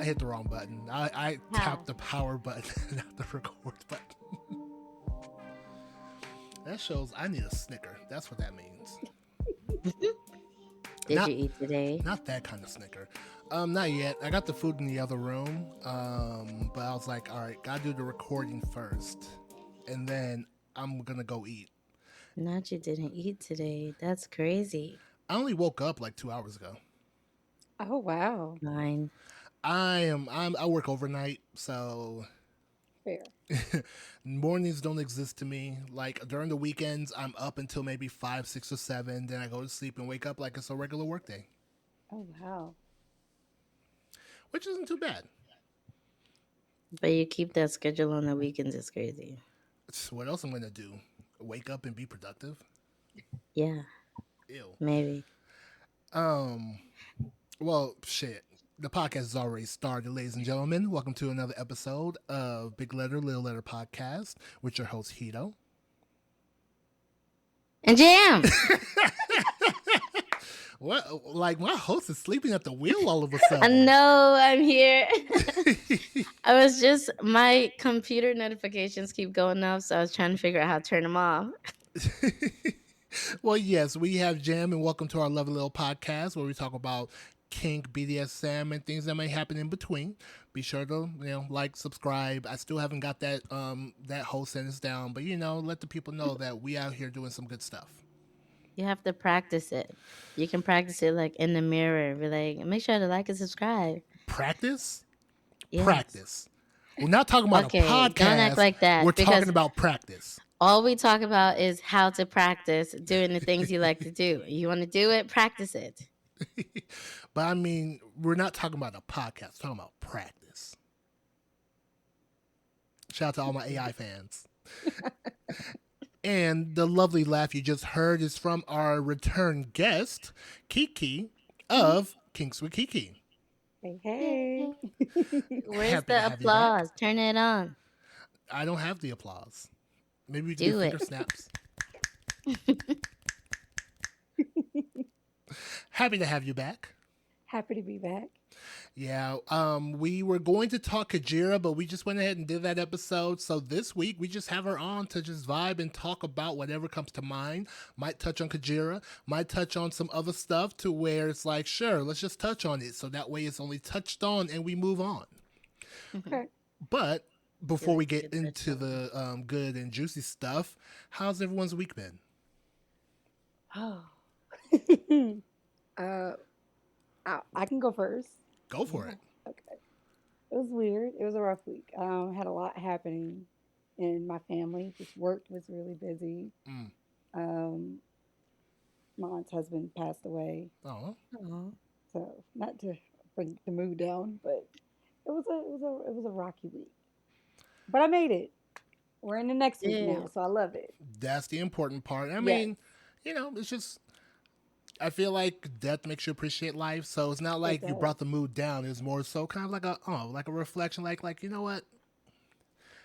I hit the wrong button. I How? tapped the power button, not the record button. That shows I need a Snicker. That's what that means. Did Not you eat today? not that kind of Snicker. Not yet. I got the food in the other room. But I was like, all right, gotta do the recording first, and then I'm gonna go eat. Not you didn't eat today. That's crazy. I only woke up like 2 hours ago. Oh, wow. Fine. I work overnight, so Fair. mornings don't exist to me. Like during the weekends, I'm up until maybe 5, 6, or 7. Then I go to sleep and wake up like it's a regular workday, Oh, wow. which isn't too bad. But you keep that schedule on the weekends. It's crazy. What else I'm gonna do? Wake up and be productive? Yeah, Ew. maybe. Um. Well, shit. The podcast has already started, ladies and gentlemen. Welcome to another episode of Big Letter, Little Letter Podcast with your host, Hedo. And Jam! What? Like, my host is sleeping at the wheel all of a I sudden. know I'm here. I was just, my computer notifications keep going up, so I was trying to figure out how to turn them off. Well, yes, we have Jam, and welcome to our lovely little podcast where we talk about kink, BDSM, and things that may happen in between. Be sure to like, subscribe. I still haven't got that whole sentence down, but let the people know that we out here doing some good stuff. You have to practice it. You can practice it like in the mirror. Be like, make sure to like and subscribe. Practice, Yes. practice. We're not talking about Okay, a podcast. don't act like that, We're because talking about practice. all we talk about is how to practice doing the things you like to do. You want to do it, practice it. But I mean, we're not talking about a podcast. We're talking about practice. Shout out to all my AI fans. And the lovely laugh you just heard is from our return guest, Keke of Kinks with Keke. Hey, hey. Where's Happy to the have you applause? Turn it on. I don't have the applause. Maybe we can Do do finger it. snaps. Happy to have you back. Happy to be back. Yeah, we were going to talk Kajira, but we just went ahead and did that episode. So this week we just have her on to just vibe and talk about whatever comes to mind. Might touch on Kajira, might touch on some other stuff to where it's like, sure, let's just touch on it. So that way it's only touched on and we move on. Okay. But before we Good get touch into on. the good and juicy stuff, how's everyone's week been? Oh. I can go first. Go for it. Okay. It was weird. It was a rough week. Had a lot happening in my family. Just work was really busy. Mm. My aunt's husband passed away. Oh, Aw. So not to bring the mood down, but it was a rocky week. But I made it. We're in the next week Yeah. now, so I love it. that's the important part. I Yes. mean, it's just, I feel like death makes you appreciate life. So it's not like you does. brought the mood down. It's more so kind of like a reflection. Like you know what?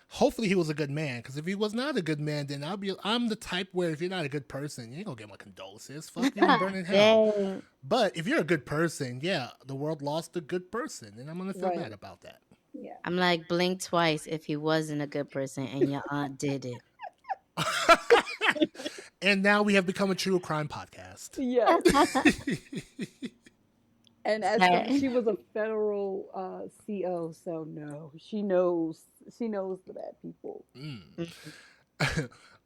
Hopefully he was a good man. Because if he was not a good man, then I'm the type where if you're not a good person, you ain't gonna get my condolences. Fuck you, and burn in hell. Dang. But if you're a good person, yeah, the world lost a good person, and I'm gonna feel Right. bad about that. Yeah. I'm like, blink twice if he wasn't a good person and your aunt did it. And now we have become a true crime podcast. Yes. And as Sorry. she was a federal CO, so no, she knows the bad people.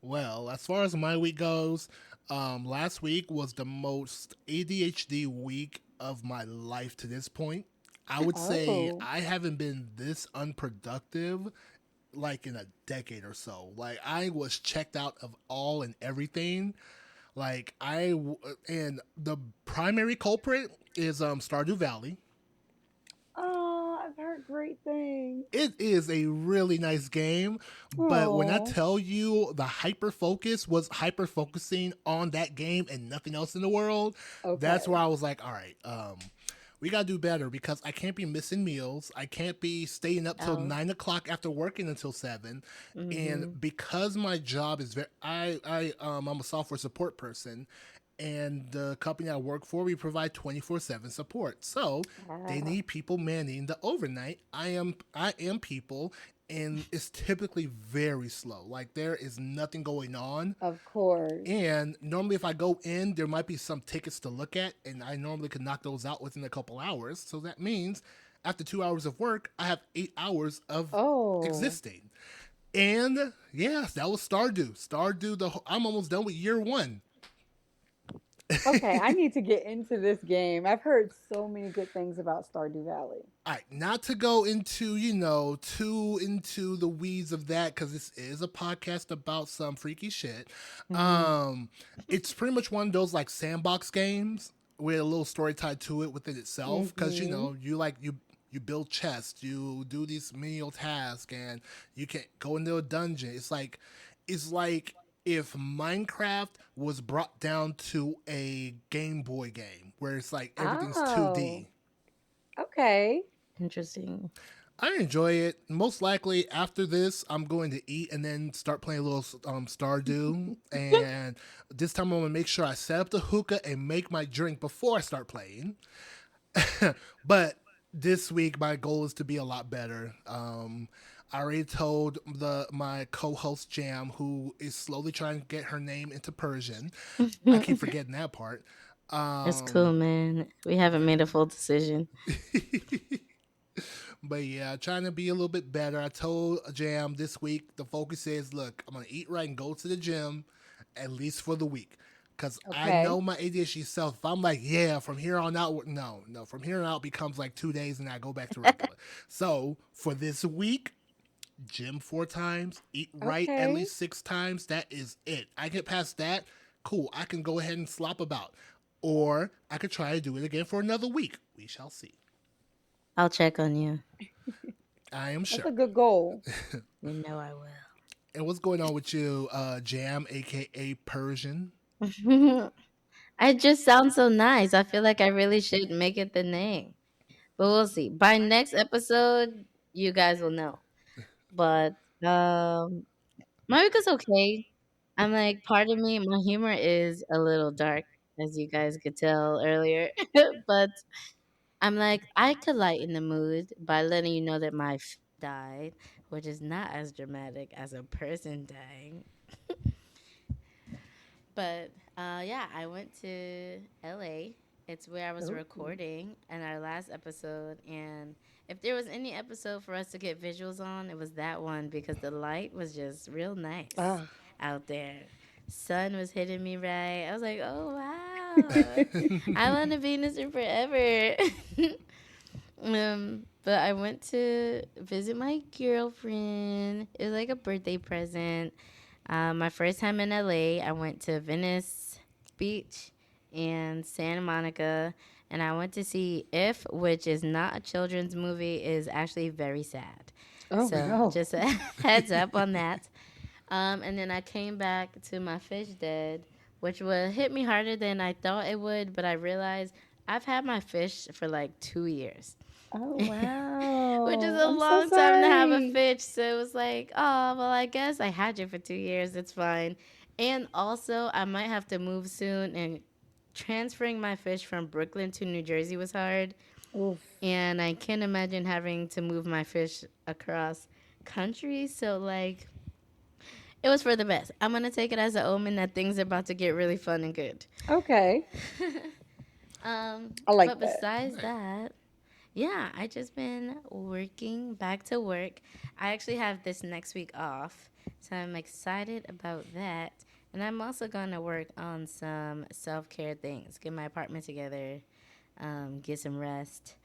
Well, as far as my week goes, last week was the most ADHD week of my life to this point. I would say Oh. I haven't been this unproductive like in a decade or so. Like I was checked out of all and everything. Like and the primary culprit is Stardew Valley. Oh, I've heard great things. It is a really nice game, but when I Aw. tell you the hyper focus was hyper focusing on that game and nothing else in the world, that's Okay. where I was like, all right, we gotta do better because I can't be missing meals. I can't be staying up till Oh. 9 o'clock after working until 7. Mhm. And because my job is I'm a software support person, And the company I work for, we provide 24/7 support. So they Wow. need people manning the overnight. I am people, and it's typically very slow. Like there is nothing going on. Of course. And normally, if I go in, there might be some tickets to look at, and I normally could knock those out within a couple hours. So that means after 2 hours of work, I have 8 hours of Oh. existing. And yeah, that was Stardew. Stardew, I'm almost done with year one. Okay, I need to get into this game. I've heard so many good things about Stardew Valley. All right, not to go into, too into the weeds of that because this is a podcast about some freaky shit. Mhm. Um, it's pretty much one of those like sandbox games with a little story tied to it within itself because Mhm. you build chests, you do these menial tasks, and you can go into a dungeon. It's like if Minecraft was brought down to a Game Boy game where it's like everything's Oh. 2D. Okay. Interesting. I enjoy it. Most likely after this, I'm going to eat and then start playing a little Stardew. And this time I'm gonna make sure I set up the hookah and make my drink before I start playing. But this week my goal is to be a lot better. I already told my co-host Jam, who is slowly trying to get her name into Persian. I keep forgetting that part. It's cool, Um, man. We haven't made a full decision. But yeah, trying to be a little bit better. I told Jam this week the focus is look, I'm gonna eat right and go to the gym at least for the week. Cause I Okay. know my ADHD self. If I'm like, yeah, from here on out, no, from here on out becomes like 2 days and I go back to regular. So for this week, gym 4 times, eat right at Okay. least 6 times. That is it. I get past that, cool. I can go ahead and slop about, or I could try to do it again for another week. We shall see. I'll check on you. I am That's sure. a good goal. You know I And what's going on with you, Jam, aka Persian? will. I just sound so nice. I feel like I really should make it the name. But we'll see. By next episode, you guys will know. But my week is okay. I'm like, part of me, my humor is a little dark, as you guys could tell earlier. But I'm like, I could lighten the mood by letting you know that my died, which is not as dramatic as a person dying. But yeah, I went to LA. It's where I was Ooh. recording in our last episode. And if there was any episode for us to get visuals on, it was that one because the light was just real nice Ah. out there. Sun was hitting me right. I was like, oh, wow. I want to be in this room forever. But I went to visit my girlfriend. It was like a birthday present. My first time in LA, I went to Venice Beach and Santa Monica, and I went to see If, which is not a children's movie, is actually very sad. Oh So no. just a heads up on that. And then I came back to my fish dead, which would hit me harder than I thought it would, but I realized I've had my fish for like 2 years. Oh Which is wow. a I'm so long time to have a sorry. fish. So it was like, oh, well, I guess I had you for 2 years. It's fine. And also, I might have to move soon. And transferring my fish from Brooklyn to New Jersey was hard. Oof. And I can't imagine having to move my fish across country. So, like, it was for the best. I'm going to take it as an omen that things are about to get really fun and good. Okay. um, I like but that. besides that, yeah, I just been working back to work. I actually have this next week off, so I'm excited about that. And I'm also going to work on some self care things, get my apartment together, get some rest,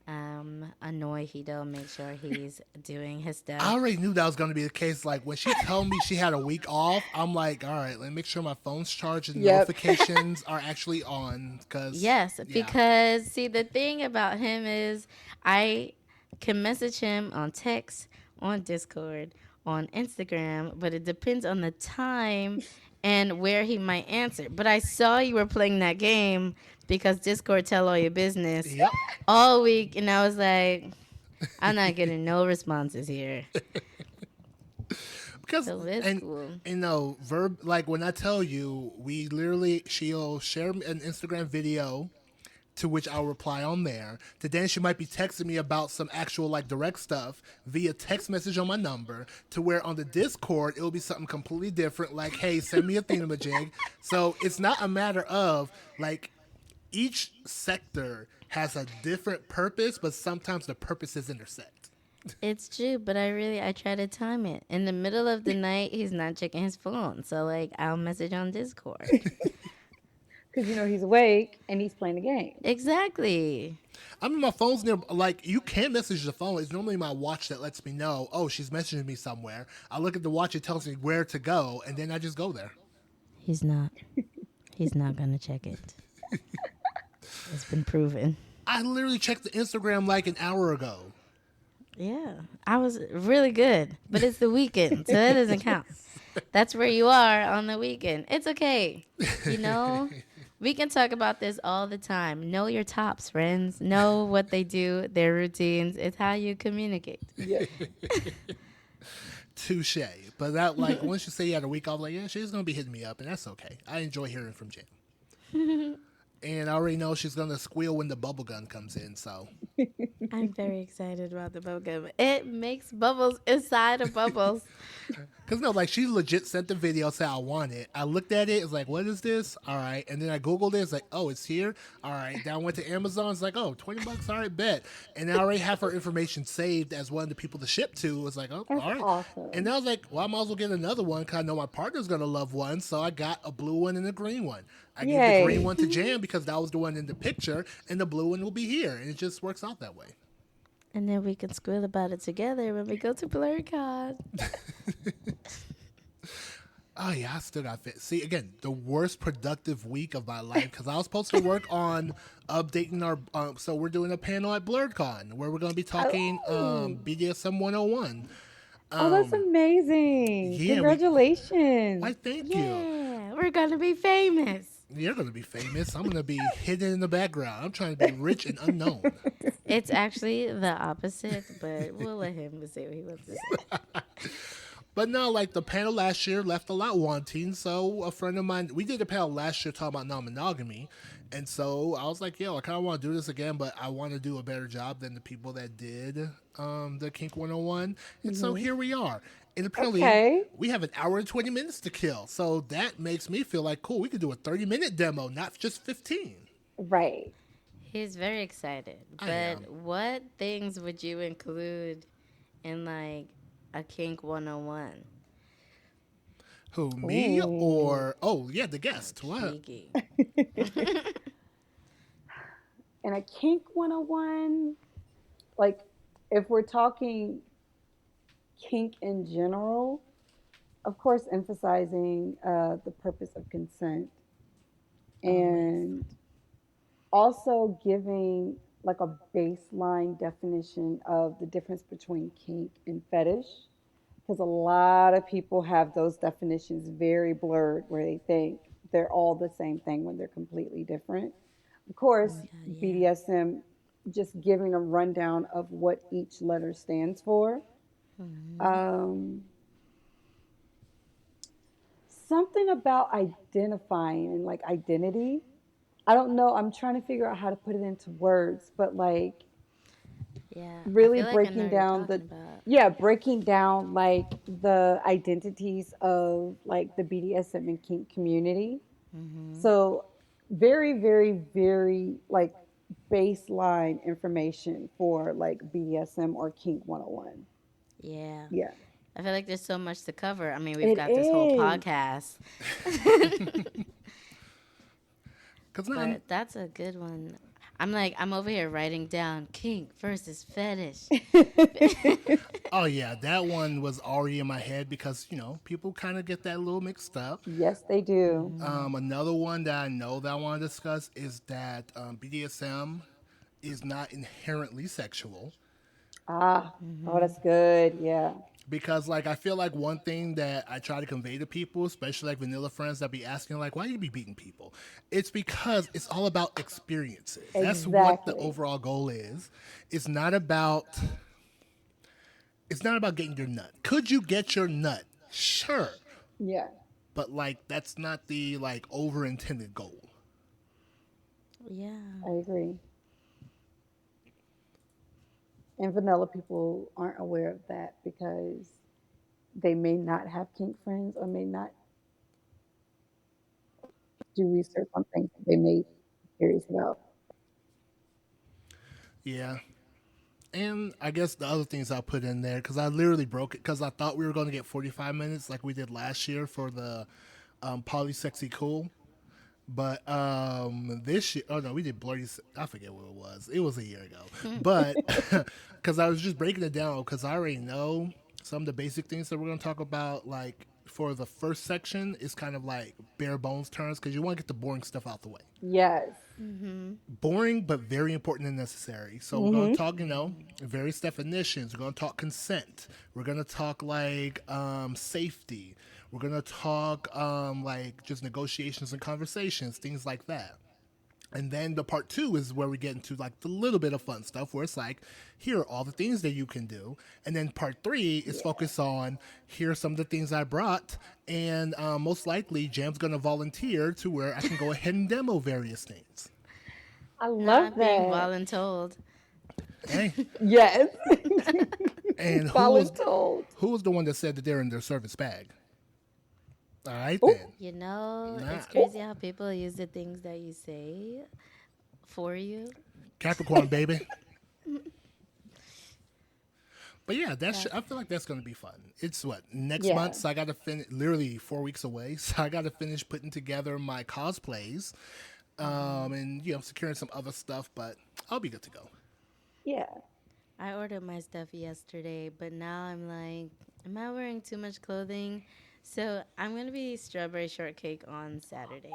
annoy Hedo, make sure he's doing his I stuff. already knew that was going to be the case. Like when she told me she had a week off, I'm like, all right, let me make sure my phone's charged and Yep. notifications are actually on. Because, Yes, yeah. because see, the thing about him is I can message him on text, on Discord, on Instagram, but it depends on the time and where he might answer. But I saw you were playing that game because Discord tell all your business Yep. all week, and I was like, I'm not getting no responses here. because So it's and cool. verb like when I tell you, we literally she'll share an Instagram video to which I'll reply on there. To then she might be texting me about some actual like direct stuff via text message on my number. To where on the Discord it'll be something completely different, like hey, send me a thingamajig. So it's not a matter of like each sector has a different purpose, but sometimes the purposes intersect. It's true, but I try to time it. In the middle of the night, he's not checking his phone. So like I'll message on Discord. Because he's awake and he's playing a game. Exactly. I mean, my phone's near. Like, you can message the phone. It's normally my watch that lets me know. Oh, she's messaging me somewhere. I look at the watch. It tells me where to go, and then I just go there. He's not. He's not gonna check it. It's been proven. I literally checked the Instagram like an hour ago. Yeah, I was really good, but it's the weekend, so that doesn't count. That's where you are on the weekend. It's okay. You know, we can talk about this all the time. Know your tops, friends. Know what they do, their routines. It's how you communicate. Yeah. Touche. But that, like, once you say you had a week off, like, yeah, she's gonna be hitting me up, and that's okay. I enjoy hearing from Jen. And I already know she's gonna squeal when the bubble gun comes in. So I'm very excited about the bubble. It makes bubbles inside of bubbles. because no, like she legit sent the video, say I want it. I looked at it, it's like, what is this? All right, and then I googled it. It's like, oh, it's here. All right, then I went to Amazon. It's like, oh, $20. All right, bet. And I already have her information saved as one of the people to ship to. It's like, oh, That's all right. awesome. And then I was like, well, I might as well get another one because I know my partner's gonna love one. So I got a blue one and a green one. I gave the Yay. green one to Jan because that was the one in the picture, and the blue one will be here, and it just works out that way. And then we can squeal about it together when we go to BlurCon. Oh yeah, I still got fit. See, again, the worst productive week of my life because I was supposed to work on updating our. So we're doing a panel at BlurCon where we're going to be talking BDSM 101. Oh, that's amazing. yeah, Congratulations. Why, thank you. Yeah, we're gonna be famous. You're going to be famous. I'm going to be hidden in the background. I'm trying to be rich and unknown. It's actually the opposite, but we'll let him say what he wants to say. But no, like the panel last year left a lot wanting. So a friend of mine, we did a panel last year talking about non-monogamy. And so I was like, yo, I kind of want to do this again, but I want to do a better job than the people that did the Kink 101. And so here we are. And apparently we have an hour and 20 minutes to kill. So that makes me feel like, cool, we could do a 30-minute demo, not just 15. Right. He's very excited. I But am. what things would you include in like a Kink 101? Who, me or, oh, yeah, the guest. What? Keke. And a kink 101, like if we're talking kink in general, of course, emphasizing the purpose of consent and also giving like a baseline definition of the difference between kink and fetish. Because a lot of people have those definitions very blurred where they think they're all the same thing when they're completely different. Of course, BDSM, just giving a rundown of what each letter stands for. Something about identifying and like identity. I don't know. I'm trying to figure out how to put it into words, but like Yeah. really I feel like I know breaking what you're down the talking about. breaking down like the identities of like the BDSM and kink community. So very, very, very like baseline information for like BDSM or kink 101. Yeah. Yeah. I feel like there's so much to cover. I mean, we've It got this whole is. podcast. Because now But that's a good one. I'm over here writing down kink versus fetish. oh yeah, that one was already in my head because, people kind of get that a little mixed up. Yes, they do. Another one that I know that I want to discuss is that BDSM is not inherently sexual. Oh, that's good. Yeah. Because, like, I feel like one thing that I try to convey to people, especially like vanilla friends that be asking, like, why do you be beating people? It's because it's all about experiences. That's what the Exactly. overall goal is. It's not about getting your nut. Could you get your nut Sure, Yeah, but like that's not the like over intended goal. Yeah. I agree. And vanilla people aren't aware of that because they may not have kink friends or may not do research on things that they may be curious about. Yeah. And I guess the other things I put in there, because I literally broke it, because I thought we were going to get 45 minutes like we did last year for the Polysexy Cool. But this year, oh no, we did Blurry. I forget what it was. It was a year ago. But because I was just breaking it down, because I already know some of the basic things that we're going to talk about. Like for the first section, is kind of like bare bones terms, because you want to get the boring stuff out the way. Yes. Mm-hmm. Boring, but very important and necessary. So we're going to Hmm. talk, various definitions. We're going to talk consent. We're going to talk like safety. We're going to talk like just negotiations and conversations, things like that. And then the part two is where we get into like the little bit of fun stuff where it's like, here are all the things that you can do. And then part three is Yeah. focused on, here are some of the things I brought. And most likely, Jam's going to volunteer to where I can go ahead and demo various things. I love Not being that. voluntold. Hey, Yes. and Voluntold. who was the one that said that they're in their service bag? All right Oh, then. You know, Nah. it's crazy how people use the things that you say for you. Capricorn, baby. But yeah, That I feel like that's gonna be fun. It's what next month, yeah. so I got to finish. Literally 4 weeks away, so I got to finish putting together my cosplays, and securing some other stuff. But I'll be good to go. Yeah. I ordered my stuff yesterday, but now I'm like, am I wearing too much clothing? So I'm gonna be strawberry shortcake on Saturday.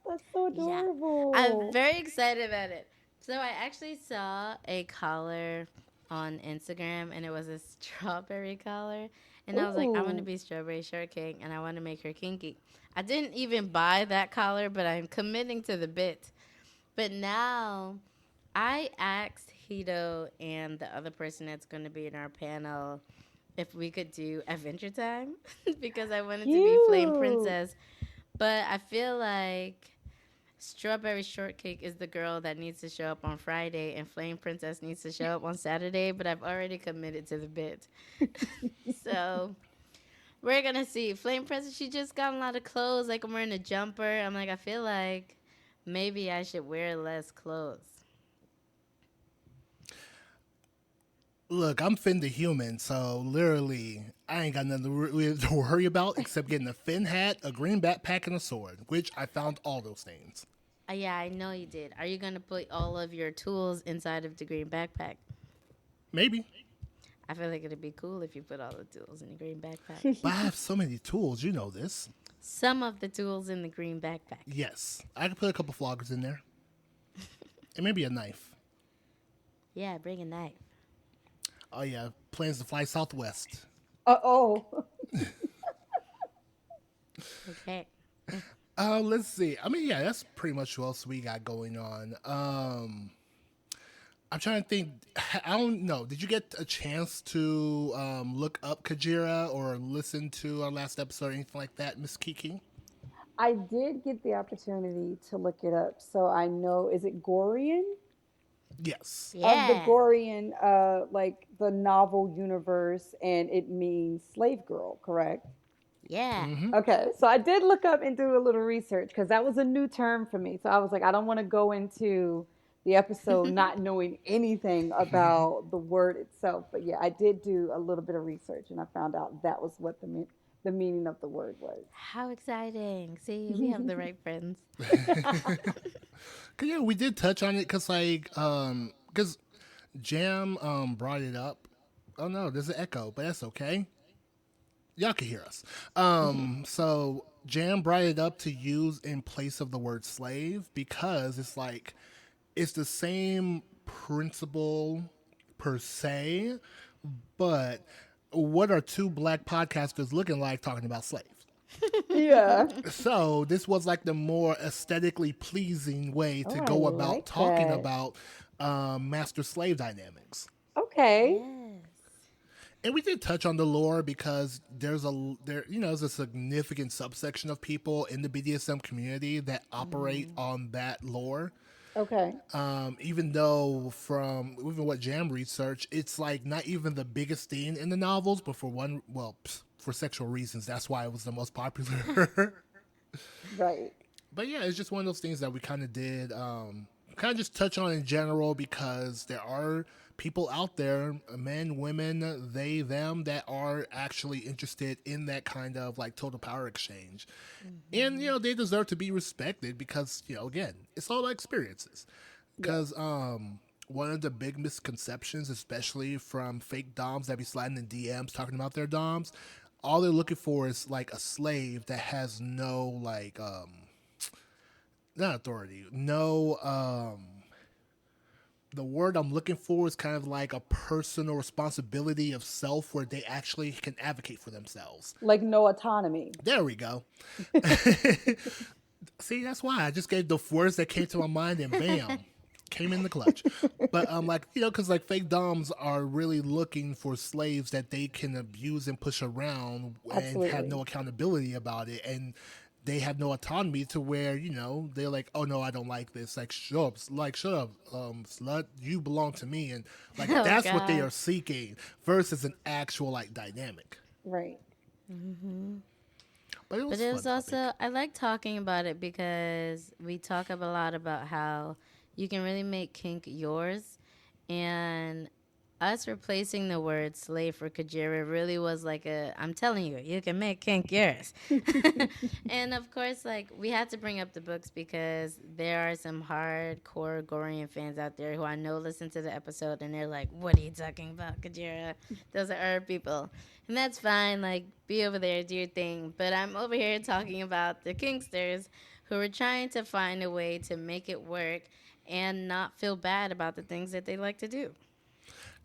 That's so Yeah, I'm adorable. very excited about it. So I actually saw a collar on Instagram, and it was a strawberry collar, and I was like, I want to Ooh. be strawberry shortcake, and I want to make her kinky. I didn't even buy that collar, but I'm committing to the bit. But now I asked Hedo and the other person that's going to be in our panel if we could do Adventure Time because I wanted to be Flame Cute. Princess. But I feel like Strawberry Shortcake is the girl that needs to show up on Friday, and Flame Princess needs to show up on Saturday. But I've already committed to the bit. So we're going to see. Flame Princess, she just got a lot of clothes. Like I'm wearing a jumper. I'm like, I feel like maybe I should wear less clothes. Look, I'm Finn the human, so literally I ain't got nothing really to worry about except getting a Finn hat, a green backpack, and a sword, which I found all those things. Yeah, I know you did. Are you going to put all of your tools inside of the green backpack? Maybe, I feel like it'd be cool if you put all the tools in the green backpack. but I have so many tools. You know this. Some of the tools in the green backpack. Yes, I could put a couple floggers in there, and maybe a knife. Yeah, bring a knife. Oh yeah, plans to fly southwest. Oh. Okay. Let's see. I mean, yeah, that's pretty much what else we got going on. I'm trying to think. I don't know. Did you get a chance to look up Kajira or listen to our last episode or anything like that, Miss Kiki? I did get the opportunity to look it up. So I know, is it Gorian? Yes. Of the Yeah. Gorian, like the novel universe, and it means slave girl, correct? Yeah. Okay, so I did look up and do a little research because that was a new term for me. So I was like, I don't want to go into the episode not knowing anything about the word itself. But yeah, I did do a little bit of research and I found out that was what the meaning of the word was. How exciting. See, we have the right friends. Cause yeah, we did touch on it because cause Jam brought it up. Oh no, there's an echo, but that's okay. Y'all can hear us. So Jam brought it up to use in place of the word slave because it's like it's the same principle per se, but what are two black podcasters looking like talking about slaves? Yeah. So this was like the more aesthetically pleasing way Oh, to I go about like talking that. about master slave dynamics. Okay. Yes. And we did touch on the lore because there's a significant subsection of people in the BDSM community that operate Mhm. on that lore. Okay. Even though from even what Jam research, it's like not even the biggest theme in the novels, but for sexual reasons, that's why it was the most popular. Right. But yeah, it's just one of those things that we kind of did, kind of just touch on in general because there are people out there, men, women, they, them, that are actually interested in that kind of like total power exchange. And, Mhm. they deserve to be respected because, again, it's all about experiences. Yes. Because one of the big misconceptions, especially from fake doms that be sliding in DMs talking about their doms, all they're looking for is like a slave that has no like not authority, no the word I'm looking for is kind of like a personal responsibility of self where they actually can advocate for themselves. Like no autonomy. There we go. See, that's why I just gave the words that came to my mind and bam, came in the clutch. But like because like fake doms are really looking for slaves that they can abuse and push around and have Absolutely. no accountability about it, and they have no autonomy to where they're like, oh no, I don't like this. Like shut up, slut, you belong to me, and like Oh that's what they God. are seeking versus an actual like dynamic. Right. Hmm. But it But was a it fun was also topic. I like talking about it because we talk a lot about how you can really make kink yours, and us replacing the word slave for Kajira really was like I'm telling you, you can make kink yours. And of course, like we had to bring up the books because there are some hardcore Gorian fans out there who I know listen to the episode and they're like, "What are you talking about, Kajira? Those are our people." And that's fine. Like, be over there, do your thing. But I'm over here talking about the Kingsters who are trying to find a way to make it work and not feel bad about the things that they like to do.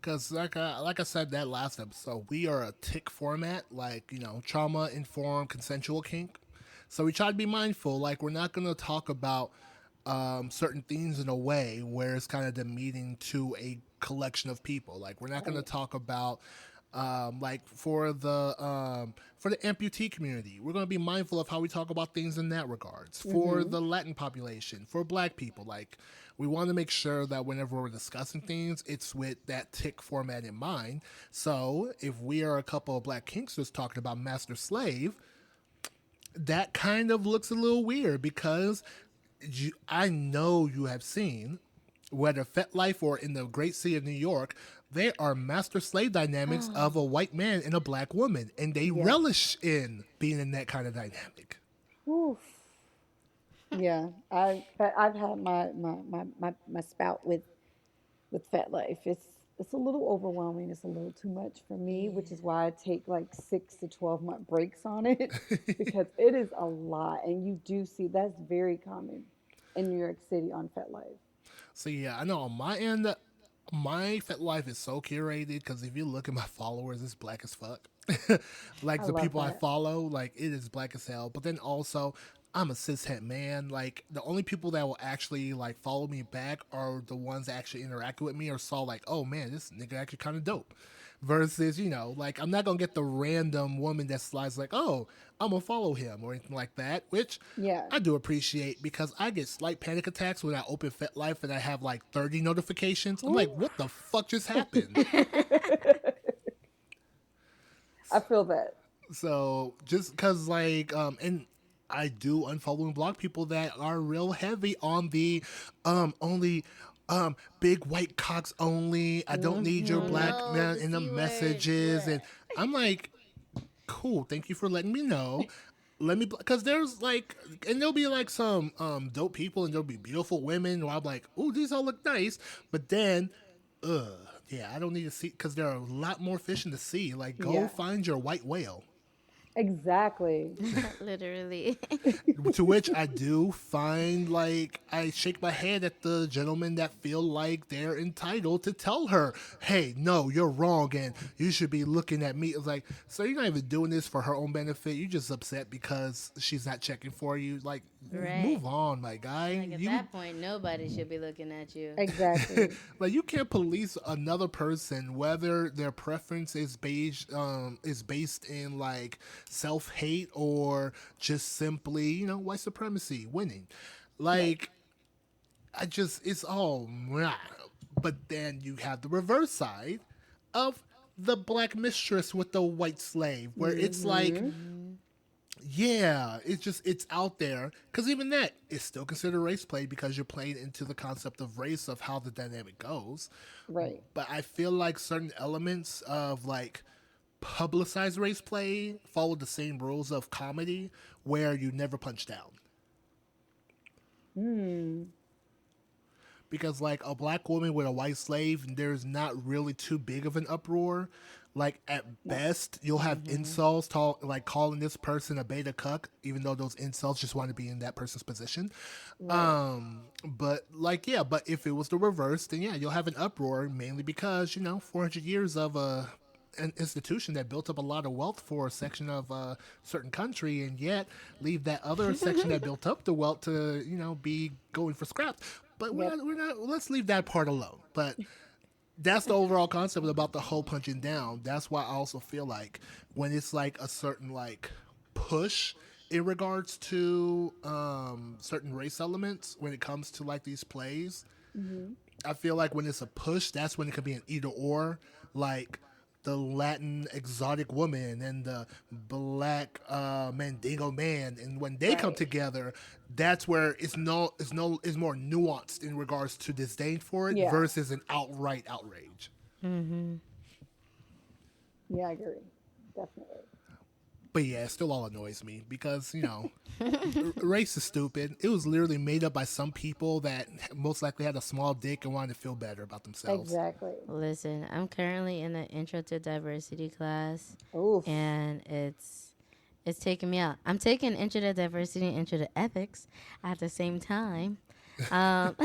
Because like I said that last episode, we are a tick format, like trauma informed consensual kink. So we try to be mindful. Like we're not gonna talk about certain things in a way where it's kind of demeaning to a collection of people. Like we're not gonna Right. talk about like for the amputee community, we're going to be mindful of how we talk about things in that regards. For Mm-hmm. the Latin population, for Black people, like we want to make sure that whenever we're discussing things, it's with that tick format in mind. So if we are a couple of Black kinksters talking about master slave, that kind of looks a little weird because I know you have seen, whether FetLife or in the great city of New York, there are master slave dynamics of a white man and a black woman, and they Yes. relish in being in that kind of dynamic. Oof. Yeah. I've had my spout with Fat Life. It's a little overwhelming. It's a little too much for me, which is Yeah. why I take like 6 to 12 month breaks on it because it is a lot, and you do see that's very common in New York City on Fat Life. So yeah, I know on my end, my FetLife is so curated because if you look at my followers, it's black as fuck. Like I the love people I that. follow, like it is black as hell. But then also, I'm a cishet man. Like the only people that will actually like follow me back are the ones that actually interacted with me or saw like, oh man, this nigga actually kind of dope. Versus, like I'm not gonna get the random woman that slides like, oh, I'm gonna follow him or anything like that, which Yeah. I do appreciate because I get slight panic attacks when I open FetLife and I have like 30 notifications. I'm like, Oof. what the fuck just happened? I feel that. So just because like and I do unfollow and block people that are real heavy on the only big white cocks only. I don't need your Oh Hmm. black no, man the in the C word. messages, and I'm like, cool, thank you for letting me know. Let me, because there's like, and there'll be like some dope people, and there'll be beautiful women where I'm like, oh, these all look nice, but then, ugh, yeah, I don't need to see because there are a lot more fish in the sea. Like, go Yeah. find your white whale. Exactly. Literally. To which I do find like I shake my head at the gentlemen that feel like they're entitled to tell her, "Hey, no, you're wrong, and you should be looking at me." It's like, so you're not even doing this for her own benefit. You're just upset because she's not checking for you. Like, Right. move on, my guy. Like at You that point, nobody should be looking at you. Exactly. like you can't police another person whether their preference is based in like self hate or just simply white supremacy winning. Right. Like I just it's all mwah. But then you have the reverse side of the black mistress with the white slave where it's like, Mm-hmm. yeah, it's out there because even that is still considered race play because you're playing into the concept of race of how the dynamic goes. Right. But I feel like certain elements of like publicized race play follow the same rules of comedy where you never punch down. Hmm. Because like a black woman with a white slave, there's not really too big of an uproar. Like at No. best, you'll have Mm-hmm. insults, like calling this person a beta cuck, even though those insults just want to be in that person's position. Right. But like yeah, but if it was the reverse, then yeah, you'll have an uproar mainly because 400 years of an institution that built up a lot of wealth for a section of a certain country, and yet leave that other section that built up the wealth to be going for scraps. But Yep. we're not. Let's leave that part alone. But that's the overall concept about the whole punching down. That's why I also feel like when it's like a certain like push in regards to certain race elements when it comes to like these plays, Mm-hmm. I feel like when it's a push, that's when it could be an either or, like the Latin exotic woman and the black Mandingo man, and when they come Right. together, that's where it's more nuanced in regards to disdain for it Yeah. versus an outright outrage. Mm-hmm. Yeah, I agree. Definitely. But yeah, it still all annoys me because race is stupid. It was literally made up by some people that most likely had a small dick and wanted to feel better about themselves. Exactly. Listen, I'm currently in the Intro to Diversity class, Oof. and it's taking me out. I'm taking Intro to Diversity and Intro to Ethics at the same time. Um,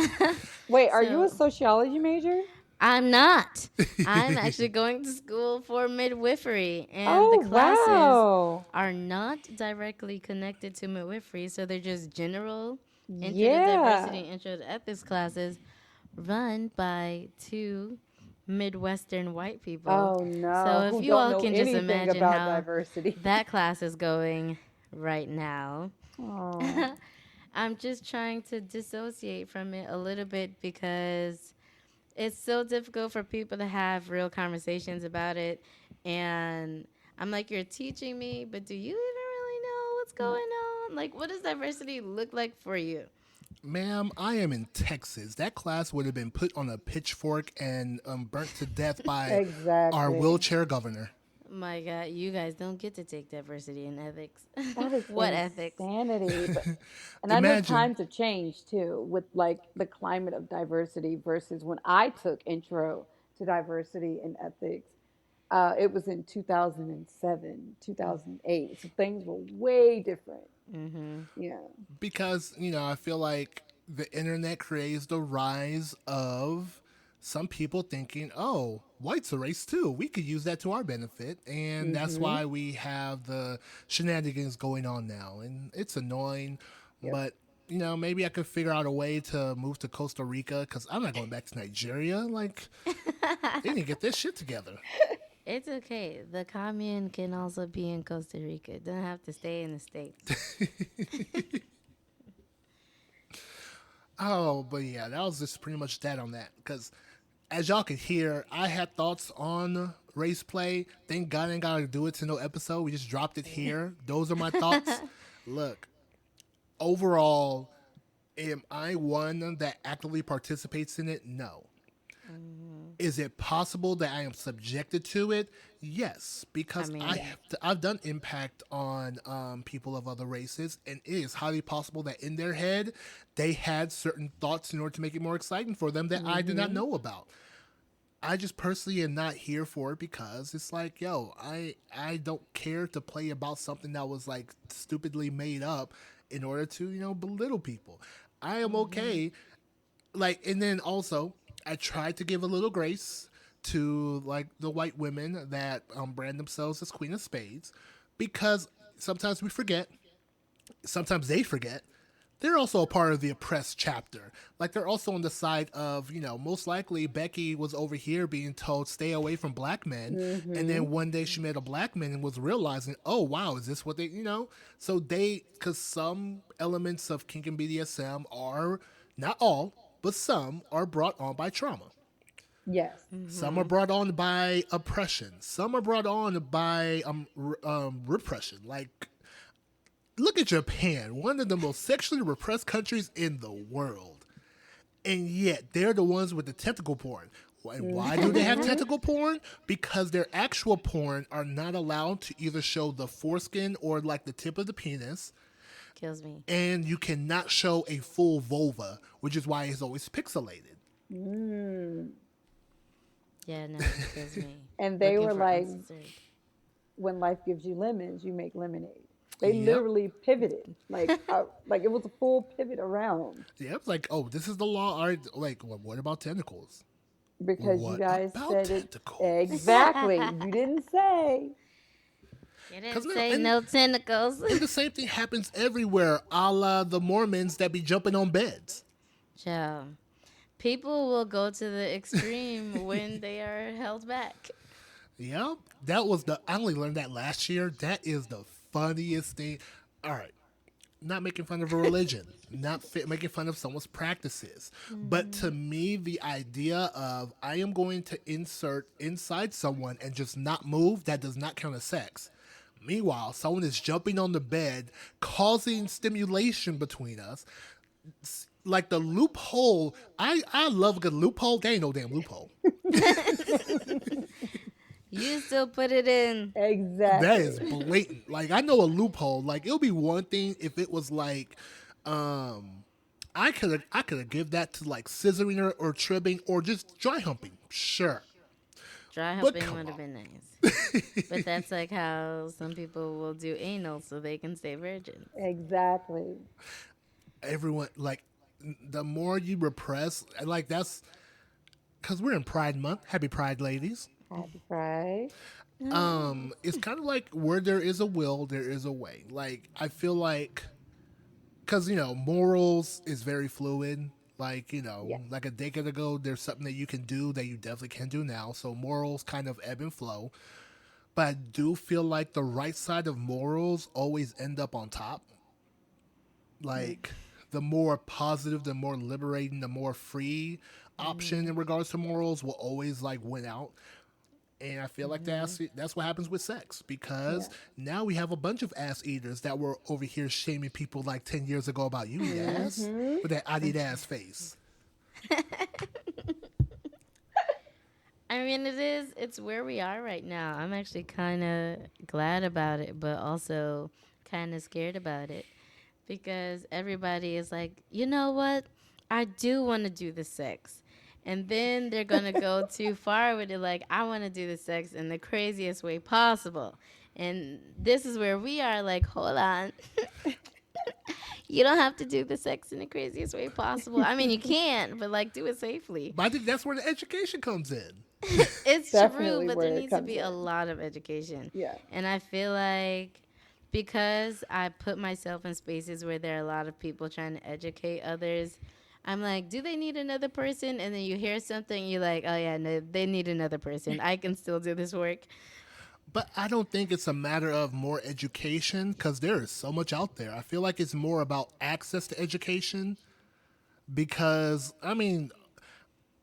Wait, are you a so sociology major? I'm not. I'm actually going to school for midwifery, and the Oh, classes wow. are not directly connected to midwifery, so they're just general Intro to Diversity Yeah. and Intro to Ethics classes run by two Midwestern white people. Oh, So no. if Who you don't all know can just anything imagine about how diversity. that class is going right now, Oh, I'm just trying to dissociate from it a little bit because it's so difficult for people to have real conversations about it. And I'm like, you're teaching me, but do you even really know what's no. going on? Like, what does diversity look like for you? Ma'am, I am in Texas. That class would have been put on a pitchfork and burnt to death by our Exactly. wheelchair governor. My God, you guys don't get to take diversity in ethics. That is What ethics? insanity. But and I know Imagine, times have changed too with like the climate of diversity versus when I took intro to diversity and ethics. It was in 2007, 2008. So things were way different. Mm-hmm. Yeah. because I feel like the internet creates the rise of some people thinking, "Oh, whites are race too. We could use that to our benefit," and that's Mm-hmm. why we have the shenanigans going on now, and it's annoying. Yep. But maybe I could figure out a way to move to Costa Rica because I'm not going back to Nigeria. Like, they need to get this shit together. It's okay. The commune can also be in Costa Rica. It don't have to stay in the States. Oh, but yeah, that was just pretty much that on that. Because as y'all can hear, I had thoughts on race play. Thank God I ain't got to do it to no episode. We just dropped it here. Those are my thoughts. Look, overall, am I one that actively participates in it? No. Is it possible that I am subjected to it? Yes, I because mean, I've done impact on people of other races, and it is highly possible that in their head they had certain thoughts in order to make it more exciting for them that I did not Mm-hmm. know about. I just personally am not here for it because it's like, yo, I don't care to play about something that was like stupidly made up in order to, belittle people. I am Mm-hmm. okay. Like, and then also I tried to give a little grace to like the white women that brand themselves as Queen of Spades because sometimes we forget, sometimes they forget, they're also a part of the oppressed chapter. Like they're also on the side of, most likely Becky was over here being told stay away from black men, and Mm-hmm. then one day she met a black man and was realizing, oh wow, is this what they. So they, because some elements of kink and BDSM are not all, but some are brought on by trauma. Yes. Some are Mm-hmm. brought on by oppression. Some are brought on by repression. Like look at Japan, one of the most sexually repressed countries in the world. And yet they're the ones with the tentacle porn. And why do they have Mm-hmm. tentacle porn? Because their actual porn are not allowed to either show the foreskin or like the tip of the penis. Kills me. And you cannot show a full vulva, which is why it's always pixelated. Mm. Yeah, no, it kills me. And they Looking were for like, uncensored. when life gives you lemons, you make lemonade. They Yep. literally pivoted, like it was a full pivot around Yep. Like, oh, this is the law. All right. Like, well, what about tentacles? because you What guys about said it tentacles? exactly. You didn't say. You Because didn't no, say no tentacles. and the same thing happens everywhere, a la the Mormons that be jumping on beds. Child. People will go to the extreme when they are held back. Yep, that was the. I only learned that last year. That is the funniest thing. All right, not making fun of a religion, not making fun of someone's practices, but to Mm-hmm. me, the idea of I am going to insert inside someone and just not move, that does not count as sex. Meanwhile, someone is jumping on the bed, causing stimulation between us. Like the loophole, I love a good loophole. There ain't no damn loophole. You still put it in. That is Exactly. blatant. Like I know a loophole. Like it'll be one thing if it was like, I could have give that to like scissoring or trimming or just dry humping. Sure, Dry but humping come would have on. been nice. But that's like how some people will do anal so they can stay virgins. Exactly. Everyone like the more you repress, like that's because we're in Pride Month. Happy Pride, ladies. Happy Pride. It's kind of like where there is a will, there is a way. Like I feel like because morals is very fluid. Like Yes. like a decade ago, there's something that you can do that you definitely can do now. So morals kind of ebb and flow. But I do feel like the right side of morals always end up on top. Like the more positive, the more liberating, the more free option Mm-hmm. in regards to morals will always like win out. And I feel like Mm-hmm. that's what happens with sex because Yeah. now we have a bunch of ass eaters that were over here shaming people like 10 years ago about you eat ass Mm-hmm. with that I eat ass face. I mean, it's where we are right now. I'm actually kind of glad about it, but also kind of scared about it because everybody is like, you know what? I do want to do the sex. And then they're going to go too far with it. Like, I want to do the sex in the craziest way possible. And this is where we are like, hold on. You don't have to do the sex in the craziest way possible. I mean, you can, but like, do it safely. But I think that's where the education comes in. It's true, Definitely but there where it needs to comes be a in. lot of education. Yeah. And I feel like because I put myself in spaces where there are a lot of people trying to educate others, I'm like, do they need another person? And then you hear something, you're like, oh yeah, no, they need another person. I can still do this work. But I don't think it's a matter of more education because there is so much out there. I feel like it's more about access to education because, I mean,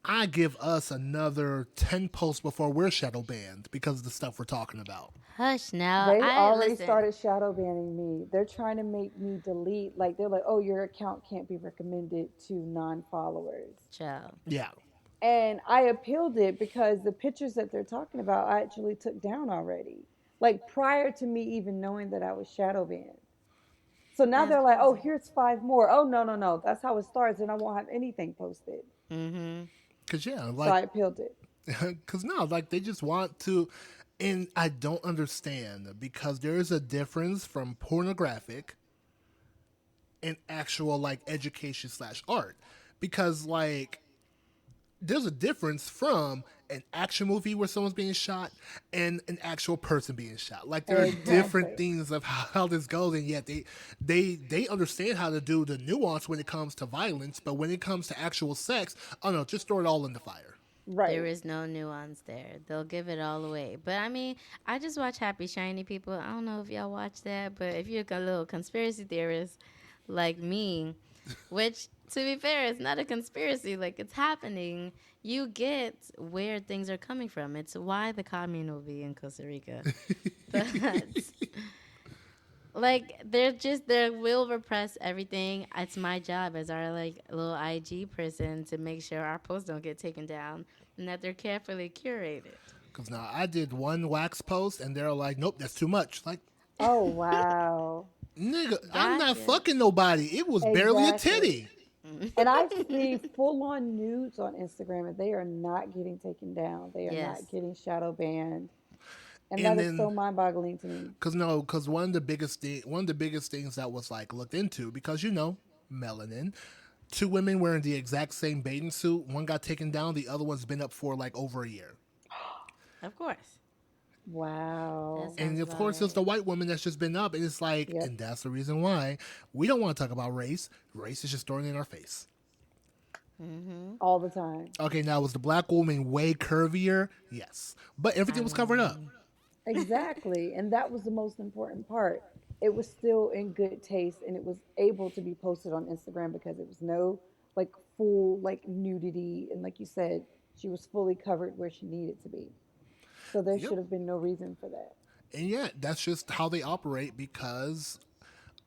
I give us another 10 posts before we're shadow banned because of the stuff we're talking about. Hush now. They I already listen, started shadow banning me. They're trying to make me delete. Like they're like, "Oh, your account can't be recommended to non-followers." child. Yeah. And I appealed it because the pictures that they're talking about I actually took down already. Like prior to me even knowing that I was shadow banned. So now That's they're like, "Oh, crazy. here's five more." Oh, no, no, no. That's how it starts and I won't have anything posted. Mm-hmm. Because, yeah, So like, I appealed it. Because no, like they just want to, and I don't understand because there is a difference from pornographic and actual like education slash art. Because like there's a difference from an action movie where someone's being shot and an actual person being shot. Like there are different Exactly. things of how this goes, and yet they understand how to do the nuance when it comes to violence, but when it comes to actual sex, oh no, just throw it all in the fire. There Right. is no nuance there. They'll give it all away. But I mean, I just watch Happy Shiny People. I don't know if y'all watch that, but if you're a little conspiracy theorist like me, which to be fair, it's not a conspiracy, like it's happening, you get where things are coming from. It's why the commune will be in Costa Rica. But like they will repress everything. It's my job as our like little IG person to make sure our posts don't get taken down and that they're carefully curated. Because now I did one wax post, and they're like, "Nope, that's too much." Like, Oh, wow. nigga, I'm not Gotcha. fucking nobody. It was barely a Exactly. titty. And I've seen full on nudes on Instagram, and they are not getting taken down. They are not Yes. getting shadow banned. And that And is so then, mind boggling to me. cause no, cause one of the biggest things that was like looked into, because melanin. Two women wearing the exact same bathing suit. One got taken down. The other one's been up for like over a year. Of course. That Wow. And sounds of about course, it's right. the white woman that's just been up. And it's like, Yep. and that's the reason why we don't want to talk about race. Race is just thrown in our face. Mm-hmm. All the time. Okay, now was the black woman way curvier? Yes. But I everything was covered up. mean, Exactly. And that was the most important part. It was still in good taste and it was able to be posted on Instagram because it was no like full like nudity. And like you said, she was fully covered where she needed to be. So there Yep. should have been no reason for that. And yeah, that's just how they operate because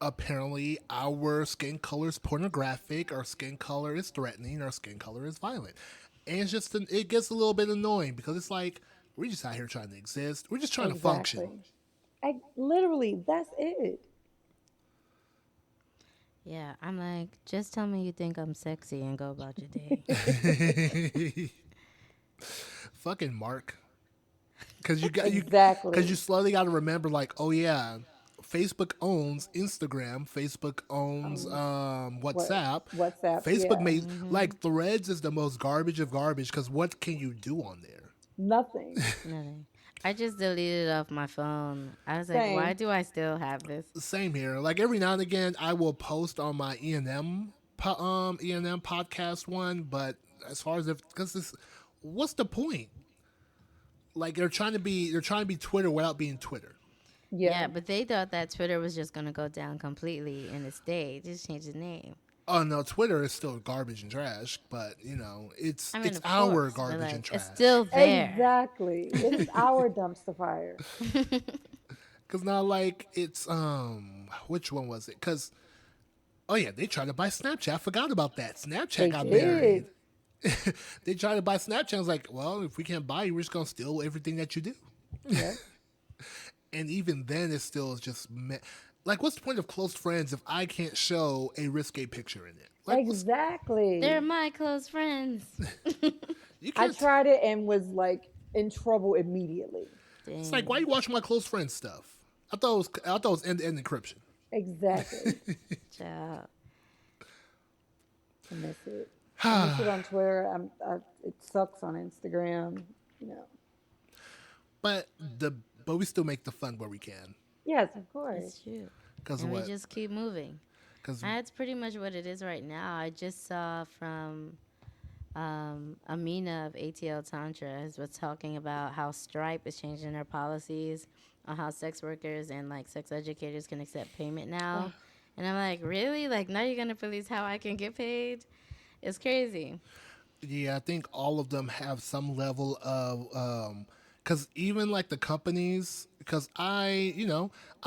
apparently our skin color is pornographic, our skin color is threatening, our skin color is violent. And it's just, it gets a little bit annoying because it's like, we're just out here trying to exist. We're just trying to function. Exactly. Literally, that's it. yeah, I'm like, just tell me you think I'm sexy and go about your day. Fucking Mark. Because because Exactly. you slowly got to remember, like, oh yeah, Facebook owns Instagram, Facebook owns Um, what WhatsApp. WhatsApp? Facebook Yeah, made Mm-hmm. like Threads is the most garbage of garbage because what can you do on there? nothing. Nothing. I just deleted it off my phone. I was like, why Same. do I still have this? Same here. Like every now and again, I will post on my E&M podcast one, but as far as if because this, what's the point? Like they're trying to be Twitter without being Twitter. Yeah, Yeah, but they thought that Twitter was just gonna go down completely and it stayed. Just changed the name. Oh no, Twitter is still garbage and trash, but I mean, it's of our course, but garbage and like, it's trash. still there. exactly. It is our dumpster fire. Cause now like it's which one was it? Cause oh yeah, they tried to buy Snapchat. I forgot about that. Snapchat They got did. buried. They tried to buy Snapchat. I was like, well, if we can't buy you, we're just gonna steal everything that you do. Yep. And even then, it still is just like, what's the point of close friends if I can't show a risque picture in it? Like, what's They're Exactly. my close friends. you I can't? tried it and was like in trouble immediately. It's like, why Dang. you watching my close friends stuff? I thought it was end to end encryption. Exactly. Child. I miss it. I miss it on Twitter. It sucks on Instagram. You know. but the but we still make the fun where we can. Yes, of course. It's true. Cause And we what? just keep moving. Cause That's pretty much what it is right now. I just saw from Amina of ATL Tantra was talking about how Stripe is changing their policies on how sex workers and like sex educators can accept payment now. And I'm like, really? Like now you're gonna police how I can get paid? It's crazy. yeah, I think all of them have some level of because even like the companies, because I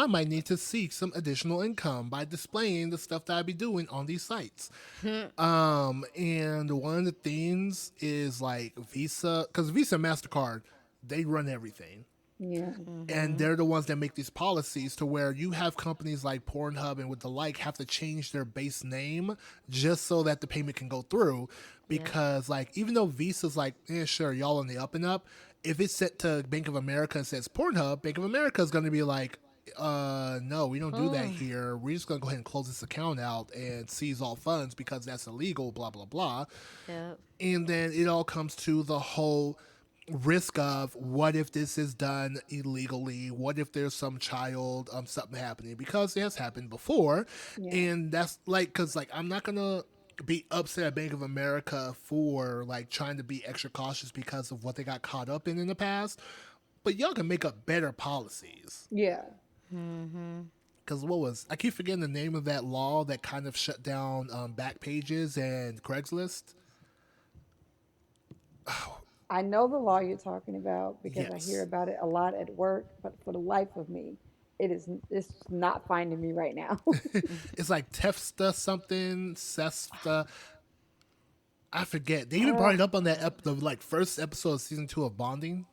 might need to seek some additional income by displaying the stuff that I be doing on these sites. And one of the things is like Visa, because Visa and Mastercard, they run everything. Yeah. And Mm-hmm. they're the ones that make these policies to where you have companies like Pornhub and with the like have to change their base name just so that the payment can go through. Yep. Because like even though Visa's like, yeah, sure, y'all on the up and up, if it's set to Bank of America and says Pornhub, Bank of America is going to be like, no, we don't do that Oh. here. We're just going to go ahead and close this account out and seize all funds because that's illegal, blah, blah, blah. Yep. And then it all comes to the whole risk of what if this is done illegally, what if there's some child something happening, because it has happened before. Yeah. And that's like, because like I'm not gonna be upset at Bank of America for like trying to be extra cautious because of what they got caught up in the past, but y'all can make up better policies. Yeah. Mm-hmm. Because what was, I keep forgetting the name of that law that kind of shut down back pages and Craigslist. I know the law you're talking about because I hear Yes. about it a lot at work, but for the life of me, it's not finding me right now. It's like Tefsta something, Cesta. I forget. They even brought uh, it up on that the like first episode of season 2 of Bonding.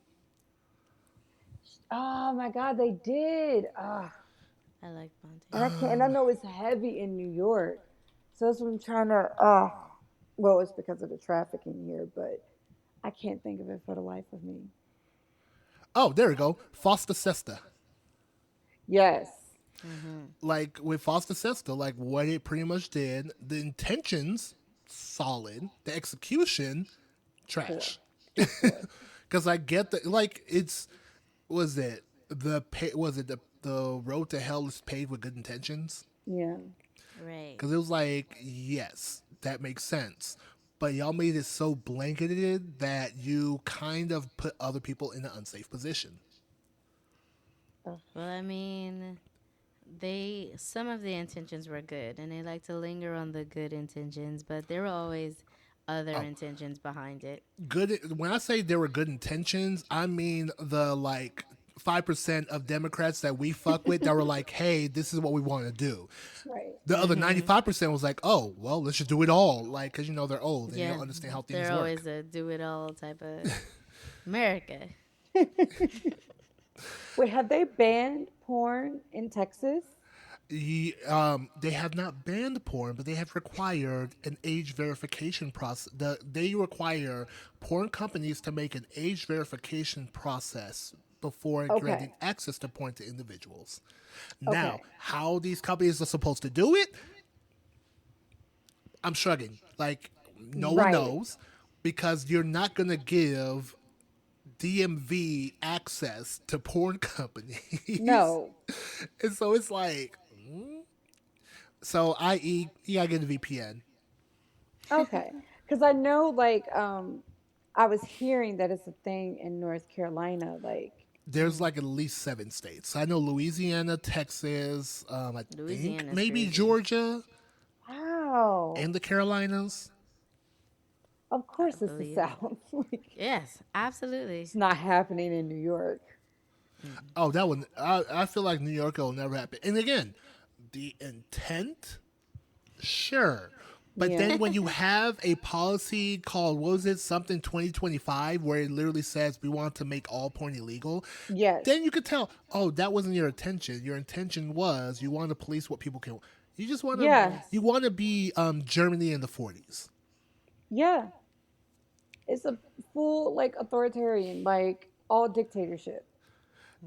oh my God, they did. I like Monty. And I can't. And I know it's heavy in New York, so that's what I'm trying to. Well, it's because of the trafficking here, but I can't think of it for the life of me. Oh, there we go. Foster Sesta. Yes. Mm-hmm. Like with Foster Sesta, like what it pretty much did, the intentions solid, the execution Poor. trash. Poor. Because I get that, like it's was it the pay, was it the road to hell is paved with good intentions? Yeah. Right. Because it was like, yes, that makes sense. But y'all made it so blanketed that you kind of put other people in an unsafe position. Well, I mean, they some of the intentions were good, and they like to linger on the good intentions, but there were always other Oh, intentions behind it. good. When I say there were good intentions, I mean the like 5% of Democrats that we fuck with that were like, hey, this is what we want to do. Right. The other Mm-hmm. 95% was like, oh, well, let's just do it all. Like, because they're old and they Yeah, don't understand how things they're work. always a do-it-all type of America. Wait, have they banned porn in Texas? They have not banned porn, but they have required an age verification process. They require porn companies to make an age verification process before Okay. granting access to porn to individuals. Now, Okay. how these companies are supposed to do it, I'm shrugging. Like, no one Right. knows because you're not going to give DMV access to porn companies. No. And so it's like, so i.e., you gotta get a VPN. Okay. Because I know, like, I was hearing that it's a thing in North Carolina. Like, There's like at least 7 states. I know Louisiana, Texas, I think Louisiana's maybe crazy. Georgia wow. and the Carolinas. Of I course, it's the believe it. South. Like, Yes, absolutely. it's not happening in New York. Oh, that one. I feel like New York will never happen. And again, the intent, sure. But Yeah. then when you have a policy called, what was it, something 2025, where it literally says we want to make all porn illegal, Yes. then you could tell, oh, that wasn't your intention. Your intention was you want to police what people can. You just want to, Yeah. Yes. you want to be Germany in the 40s. Yeah. It's a full, like, authoritarian, like, all dictatorship.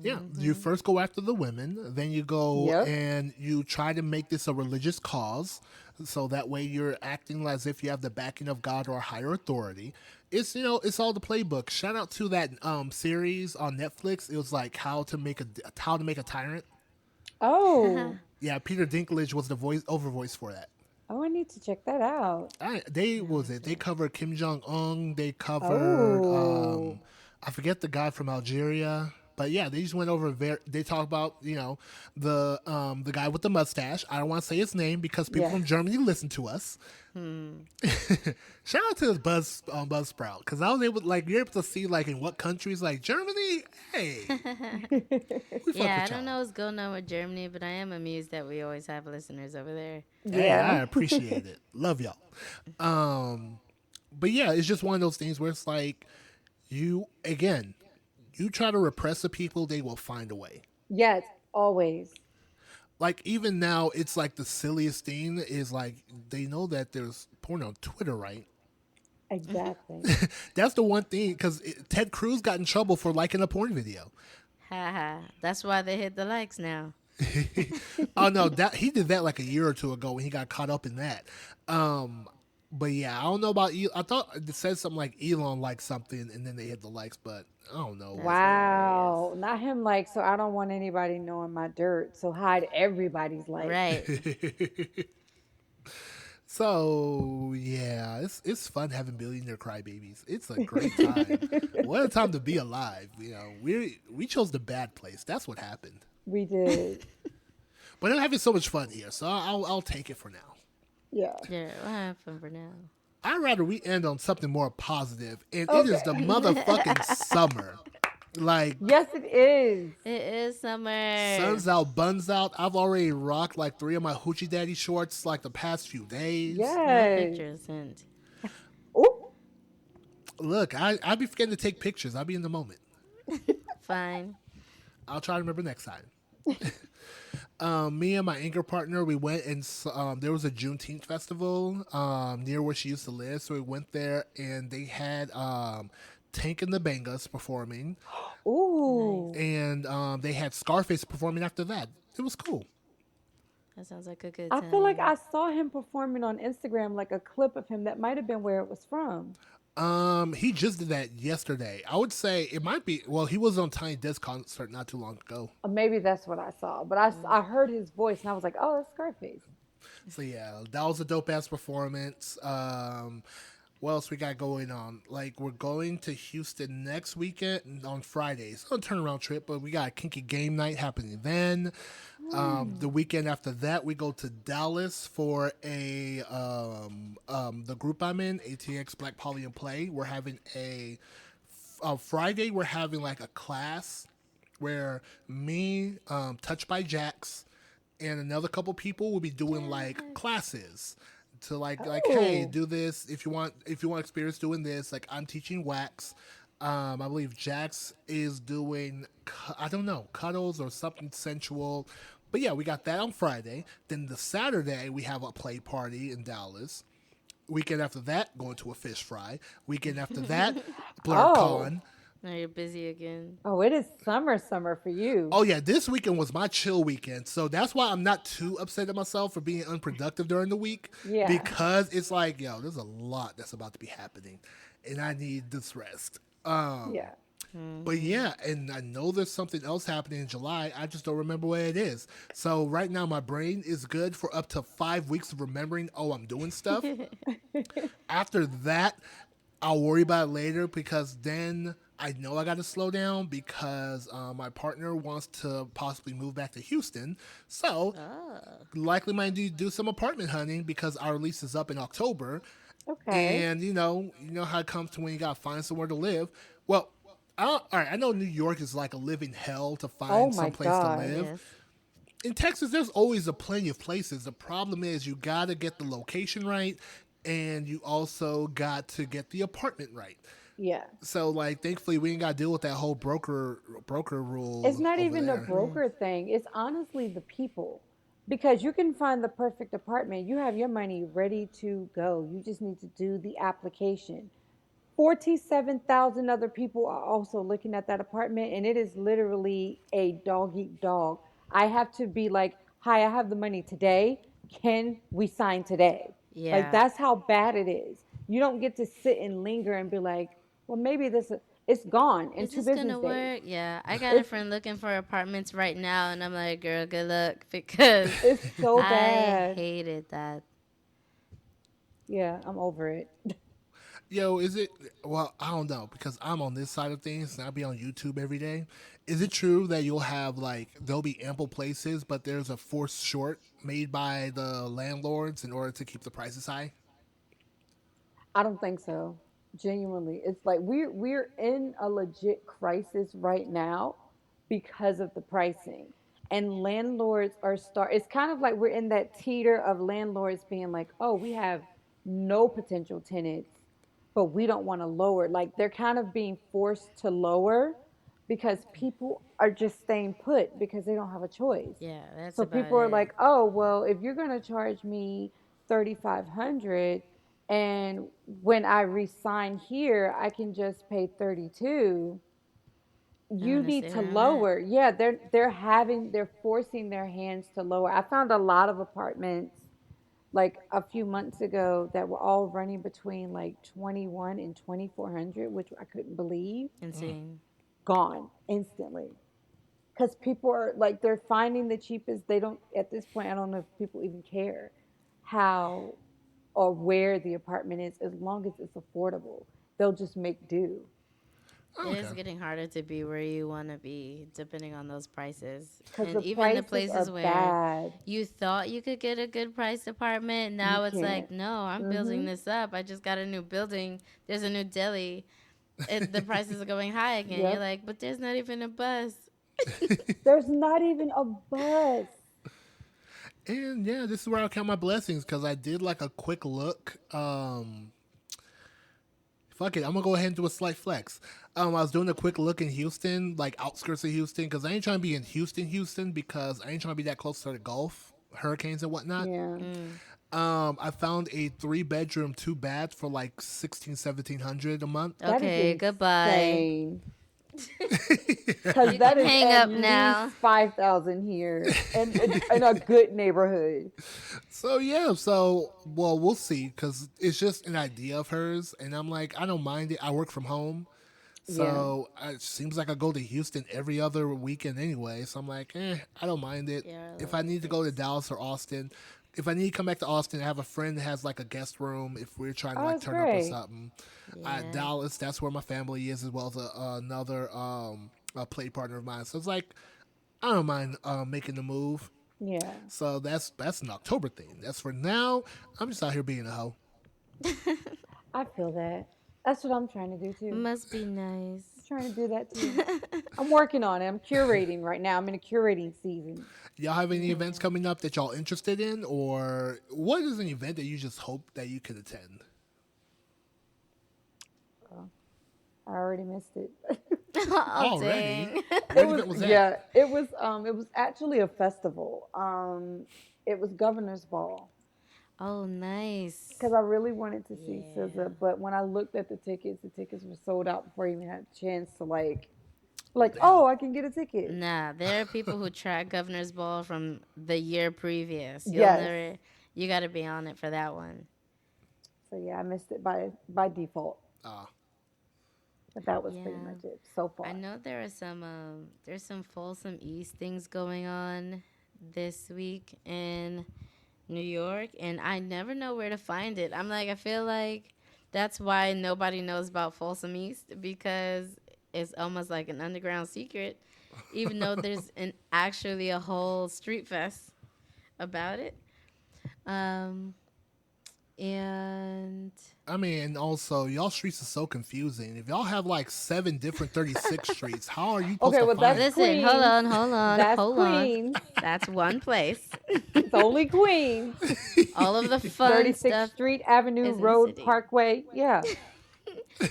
Yeah, you Mm-hmm. first go after the women, then you go Yep. and you try to make this a religious cause, so that way you're acting as if you have the backing of God or a higher authority. It's it's all the playbook. Shout out to that series on Netflix. It was like how to make a tyrant. Oh. Yeah, Peter Dinklage was the voice for that. Oh, I need to check that out. They Yeah, what me was it? They too. covered Kim Jong Un. They covered Oh. I forget the guy from Algeria, but yeah, they just went over. They talk about the guy with the mustache. I don't want to say his name because people Yeah. from Germany listen to us. Hmm. Shout out to this Buzzsprout because I was able like you're able to see like in what countries like Germany. Hey, we fuck Yeah, I with don't y'all. know what's going on with Germany, but I am amused that we always have listeners over there. Hey, I Yeah. appreciate it. Love y'all. Um, but yeah, it's just one of those things where it's like you again You try to repress the people, they will find a way. Yes, always. Like even now, it's like the silliest thing is like they know that there's porn on Twitter, right? Exactly. That's the one thing because Ted Cruz got in trouble for liking a porn video. Haha. That's why they hit the likes now. Oh no, that he did that like a year or two ago when he got caught up in that. Um, but yeah, I don't know about. I thought it said something like Elon liked something and then they hit the likes, but I don't know. That's hilarious. Wow. Not him like, so I don't want anybody knowing my dirt. So hide everybody's likes. Right. So yeah, it's fun having billionaire crybabies. It's a great time. What a time to be alive. You know, we chose the bad place. That's what happened. We did. But I'm having so much fun here, so I'll take it for now. Yeah. Yeah, what happened for now? I'd rather we end on something more positive, and it is the Okay. motherfucking summer. Like Yes, it is. It is summer. sun's out, buns out. I've already rocked like 3 of my hoochie daddy shorts like the past few days. No Yes. pictures sent. Oh, Look, I be forgetting to take pictures. I'll be in the moment. Fine. I'll try to remember next time. Me and my anchor partner, we went and there was a Juneteenth festival near where she used to live. So we went there and they had Tank and the Bangas performing, ooh. and they had Scarface performing after that. It was cool. That sounds like a good I feel like time. I saw him performing on Instagram, like a clip of him. That might have been where it was from. He just did that yesterday. I would say it might be. Well, he was on Tiny Desk concert not too long ago. Or maybe that's what I saw. But I heard his voice and I was like, oh, that's Scarface. So yeah, that was a dope ass performance. What else we got going on? Like we're going to Houston next weekend on Fridays. It's a turnaround trip, but we got a kinky game night happening then. The weekend after that, we go to Dallas for the group I'm in, ATX Black Poly and Play. We're having Friday. We're having like a class where me, Touched by Jax, and another couple people will be doing like classes to like hey, Oh, do this if you want experience doing this. Like I'm teaching wax. I believe Jax is doing I don't know, cuddles or something sensual. But yeah, we got that on Friday. Then the Saturday we have a play party in Dallas. Weekend after that, going to a fish fry. Weekend after that, oh, BlurCon. Now you're busy again. oh! It is summer for you. Oh yeah, this weekend was my chill weekend, so that's why I'm not too upset at myself for being unproductive during the week Yeah, because it's like, yo, there's a lot that's about to be happening, and I need this rest. yeah. But yeah, and I know there's something else happening in July. I just don't remember what it is. So right now, my brain is good for up to 5 weeks of remembering. Oh, I'm doing stuff. After that, I'll worry about it later because then I know I got to slow down because my partner wants to possibly move back to Houston. So Oh. likely might do some apartment hunting because our lease is up in October. Okay. And you know how it comes to when you got to find somewhere to live. Well, all right, I know New York is like a living hell to Oh find my some place to God. live. Yes. In Texas, there's always a plenty of places. The problem is you got to get the location right, and you also got to get the apartment right. Yeah. So, like, thankfully, we ain't got to deal with that whole broker It's rule not over even a there. broker thing. It's honestly the people. Because you can find the perfect apartment. You have your money ready to go. You just need to do the application. 47,000 other people are also looking at that apartment, and it is literally a dog eat dog. I have to be like, hi, I have the money today. Can we sign today? Like, Yeah. that's how bad it is. You don't get to sit and linger and be like, well, maybe this, it's gone in Is two this business gonna days. work? Yeah. I got a It's, friend looking for apartments right now, and I'm like, girl, good luck because it's so I bad. hated that. Yeah, I'm over it. Yo, is it? Well, I don't know because I'm on this side of things and I be on YouTube every day. Is it true that you'll have like there'll be ample places, but there's a forced short made by the landlords in order to keep the prices high? I don't think so. Genuinely. It's like we're in a legit crisis right now because of the pricing. And landlords are it's kind of like we're in that teeter of landlords being like, "Oh, we have no potential tenants, but we don't want to lower." Like they're kind of being forced to lower because people are just staying put because they don't have a choice. Yeah, that's So about people are it. like, "Oh, well, if you're going to charge me 3,500 and when I resign here, I can just pay 32, I'm you gonna need stay to where I'm at. lower." Yeah, they're forcing their hands to lower. I found a lot of apartments like a few months ago that were all running between like 21 and 2,400, which I couldn't believe. Mm. Insane. Gone instantly. Because people are like, they're finding the cheapest. They don't, at this point, I don't know if people even care how or where the apartment is, as long as it's affordable. They'll just make do. It is Okay. getting harder to be where you want to be depending on those prices. Because And the even the prices are places where bad. you thought you could get a good price apartment, You now it's like, can't. no, I'm building Mm-hmm. this up. I just got a new building. There's a new deli. The prices are going high again. You're Yep. like, but there's not even a bus. There's not even a bus. And yeah, this is where I count my blessings because I did like a quick look. Fuck it, I'm gonna go ahead and do a slight flex. I was doing a quick look in Houston, like outskirts of Houston, because I ain't trying to be in Houston, because I ain't trying to be that close to the Gulf, hurricanes and whatnot. Yeah. Mm. I found a 3 bedroom, 2 bath for like 1,600, 1,700 a month. That is Okay, goodbye. insane. Because You that can is hang at up least now. 5,000 here and in a good neighborhood. So yeah, so well, we'll see, because it's just an idea of hers, and I'm like, I don't mind it. I work from home, Yeah. so it seems like I go to Houston every other weekend anyway. So I'm like, I don't mind it. Yeah, I If love I it. need to go to Dallas or Austin, if I need to come back to Austin, I have a friend that has like a guest room. If we're trying to Oh, like that's turn up or great. something, Yeah. Dallas, that's where my family is, as well as another a play partner of mine. So it's like I don't mind making the move. Yeah. So that's an October thing. That's for now. I'm just out here being a hoe. I feel that. That's what I'm trying to do too. Must be I'm nice. trying to do that too. I'm working on it. I'm curating right now. I'm in a curating season. Y'all have any events Yeah. coming up that y'all interested in, or what is an event that you just hope that you could attend? Oh, I already missed it. Oh Already, dang. It what was event was that? yeah, it was actually a festival. It was Governor's Ball Oh nice. because I really wanted to see Yeah. SZA, but when I looked at the tickets were sold out before I even had a chance to like, Damn. oh, I can get a ticket. Nah, there are people who track Governor's Ball from the year previous. You'll Yes. never. You got to be on it for that one. So yeah, I missed it by default, Uh, but that was pretty Yeah. much it so I far. know there are some there's some Folsom East things going on this week in New York, and I never know where to find it. I'm like, I feel like that's why nobody knows about Folsom East, because it's almost like an underground secret, even though there's an actually a whole street fest about it. Um, and I mean, also y'all streets are so confusing. If y'all have like 7 different 36 streets, how are you supposed Okay, to well find that's it? listen, hold Queens. on, hold on, That's hold on. Queens. That's one place. It's only Queens. All of the fun 36th stuff Street Avenue is in the Road city. Parkway. Yeah.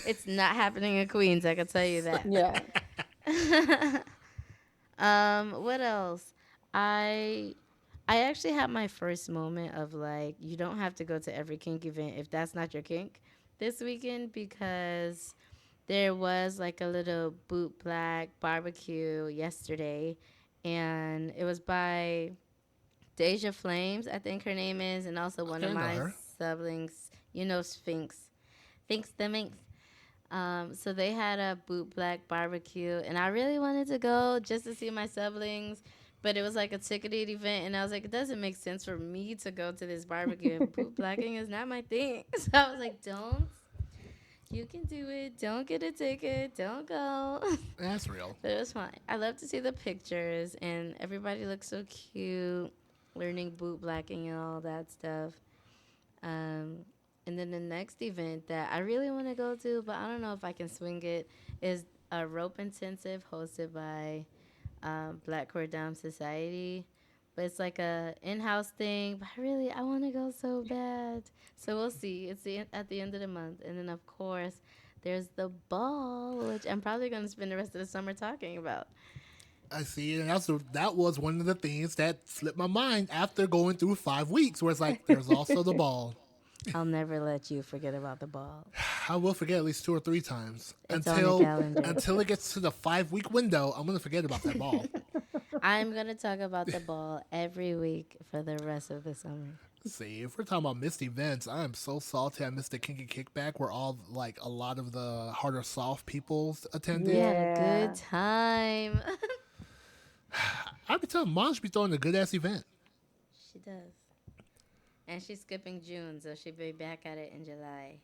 It's not happening in Queens, I can tell you that. Yeah. What else? I I actually had my first moment of like, you don't have to go to every kink event if that's not your kink this weekend, because there was like a little boot black barbecue yesterday, and it was by Deja Flames, I think her name is, and also one Okay, of I know my her. siblings, Sphinx. Thinks the Minx. So they had a boot black barbecue, and I really wanted to go just to see my siblings, but it was like a ticketed event, and I was like, it doesn't make sense for me to go to this barbecue, and boot blacking is not my thing. So I was like, don't. You can do it. Don't get a ticket. Don't go. That's real. But it was fine. I love to see the pictures, and everybody looks so cute, learning boot blacking and all that stuff. Um, and then the next event that I really want to go to, but I don't know if I can swing it, is a rope intensive hosted by Black Cordam Society. But it's like a in-house thing. But I want to go so bad. So we'll see. It's at the end of the month, and then of course, there's the ball, which I'm probably going to spend the rest of the summer talking about. I see, and that was one of the things that slipped my mind after going through 5 weeks, where it's like there's also the ball. I'll never let you forget about the ball. I will forget at least 2 or 3 times It's on your calendar. until it gets to the 5 week window. I'm gonna forget about that ball. I'm going to talk about the ball every week for the rest of the summer. See, if we're talking about missed events, I am so salty I missed the Kinky Kickback where all like a lot of the harder soft people We attended. had a Yeah. good time. I be telling Mom should be throwing a good ass event. She does. And she's skipping June, so she'll be back at it in July.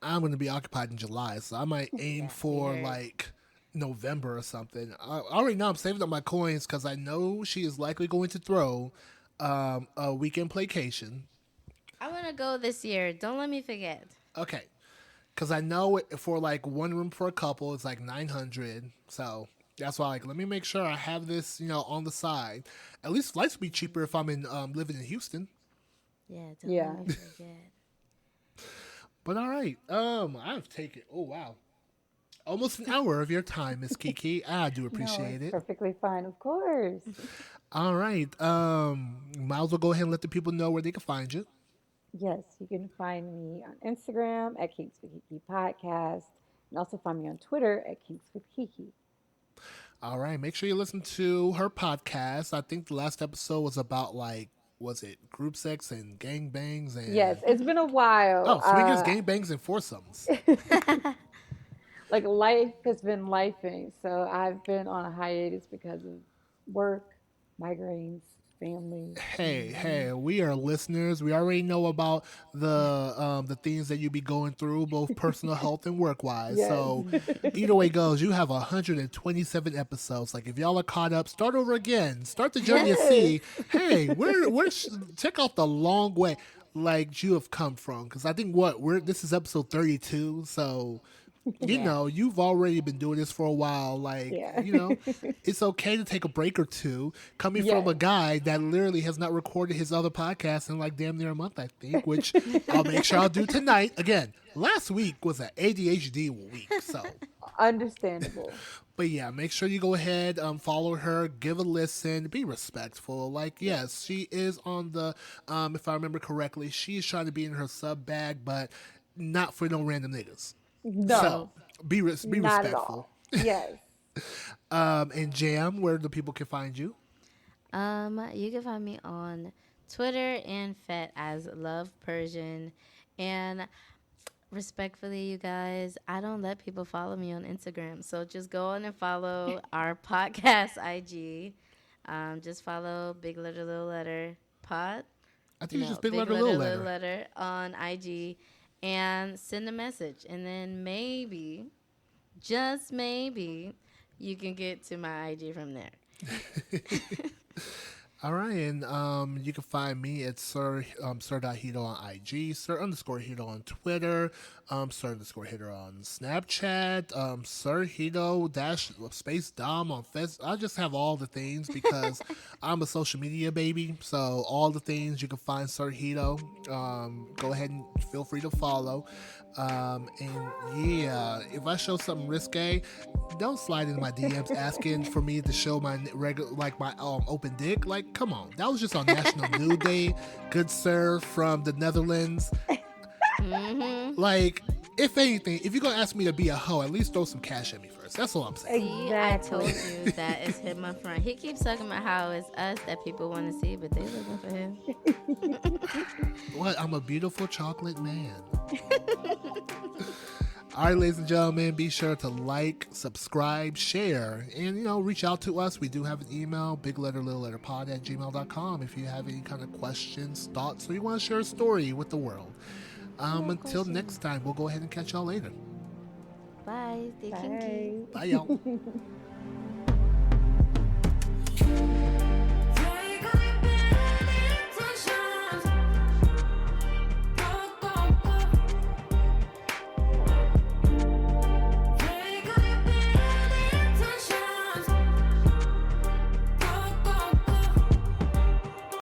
I'm gonna be occupied in July, so I might aim Yeah, for we heard. like November or something. I already know I'm saving up my coins because I know she is likely going to throw a weekend playcation. I want to go this year. Don't let me forget. Okay, because I know for like one room for a couple, it's like 900. So that's why, like, let me make sure I have this, on the side. At least flights will be cheaper if I'm in living in Houston. Yeah, don't Yeah. let me forget. But all right, I've taken. Oh wow, almost an hour of your time, Miss Keke. I do No, appreciate it's it. perfectly fine, of course. All right, might as well go ahead and let the people know where they can find you. Yes, you can find me on Instagram at Kinks with Kiki Podcast, and also find me on Twitter at Kinks with Kiki. All right, make sure you listen to her podcast. I think the last episode was about like, was it group sex and gang bangs Yes, and it's been a while. swingers, gang bangs, and foursomes. Like life has been lifing, so I've been on a hiatus because of work, migraines, family. Hey, we are listeners. We already know about the things that you be going through, both personal health and work wise. Yes. So either way goes, you have 127 episodes. Like if y'all are caught up, start over again. Start the journey and see. Hey, check out the long way like you have come from. Because I think this is episode 32. So Yeah. you've already been doing this for a while. Like, Yeah. it's okay to take a break or two. Coming from Yes. a guy that literally has not recorded his other podcast in like damn near a month, I think, which I'll make sure I'll do tonight. Again, last week was an ADHD week. So, Understandable. but yeah, make sure you go ahead, follow her, give a listen, be respectful. Like, yes, she is on the, if I remember correctly, she's trying to be in her sub bag, but not for no random niggas. No, So be not at respectful. all. Yes. And Jam, where the people can find you. You can find me on Twitter and Fet as Love Persian. And respectfully, you guys, I don't let people follow me on Instagram. So just go on and follow our podcast IG. Just follow Big Letter Little Letter Pod. I think it's No, just big Big letter, Letter little Little letter. Letter on IG. And send a message. And then maybe, just maybe, you can get to my IG from there. All right, and you can find me at Sir.Hedo on IG, Sir_Hedo on Twitter, Sir_Hedo on Snapchat, Sir Hedo dash space Dom on Fez. I just have all the things because I'm a social media baby. So all the things you can find Sir Hedo. Go ahead and feel free to follow. And yeah, if I show something risque, don't slide into my DMs asking for me to show my regular, like my open dick. Like, come on, that was just on National Nude Day, good sir, from the Netherlands. Like, if anything, if you're gonna ask me to be a hoe, at least throw some cash at me first. That's all I'm saying. See, I told you that it's him up front. He keeps talking about how it's us that people want to see, but they looking for him. What? I'm a beautiful chocolate man. All right, ladies and gentlemen, be sure to like, subscribe, share, and, reach out to us. We do have an email, bigletterlittlepod@gmail.com if you have any kind of questions, thoughts, or you want to share a story with the world. Until next time, we'll go ahead and catch y'all later. Bye. Stay kinky. Bye. Bye, y'all.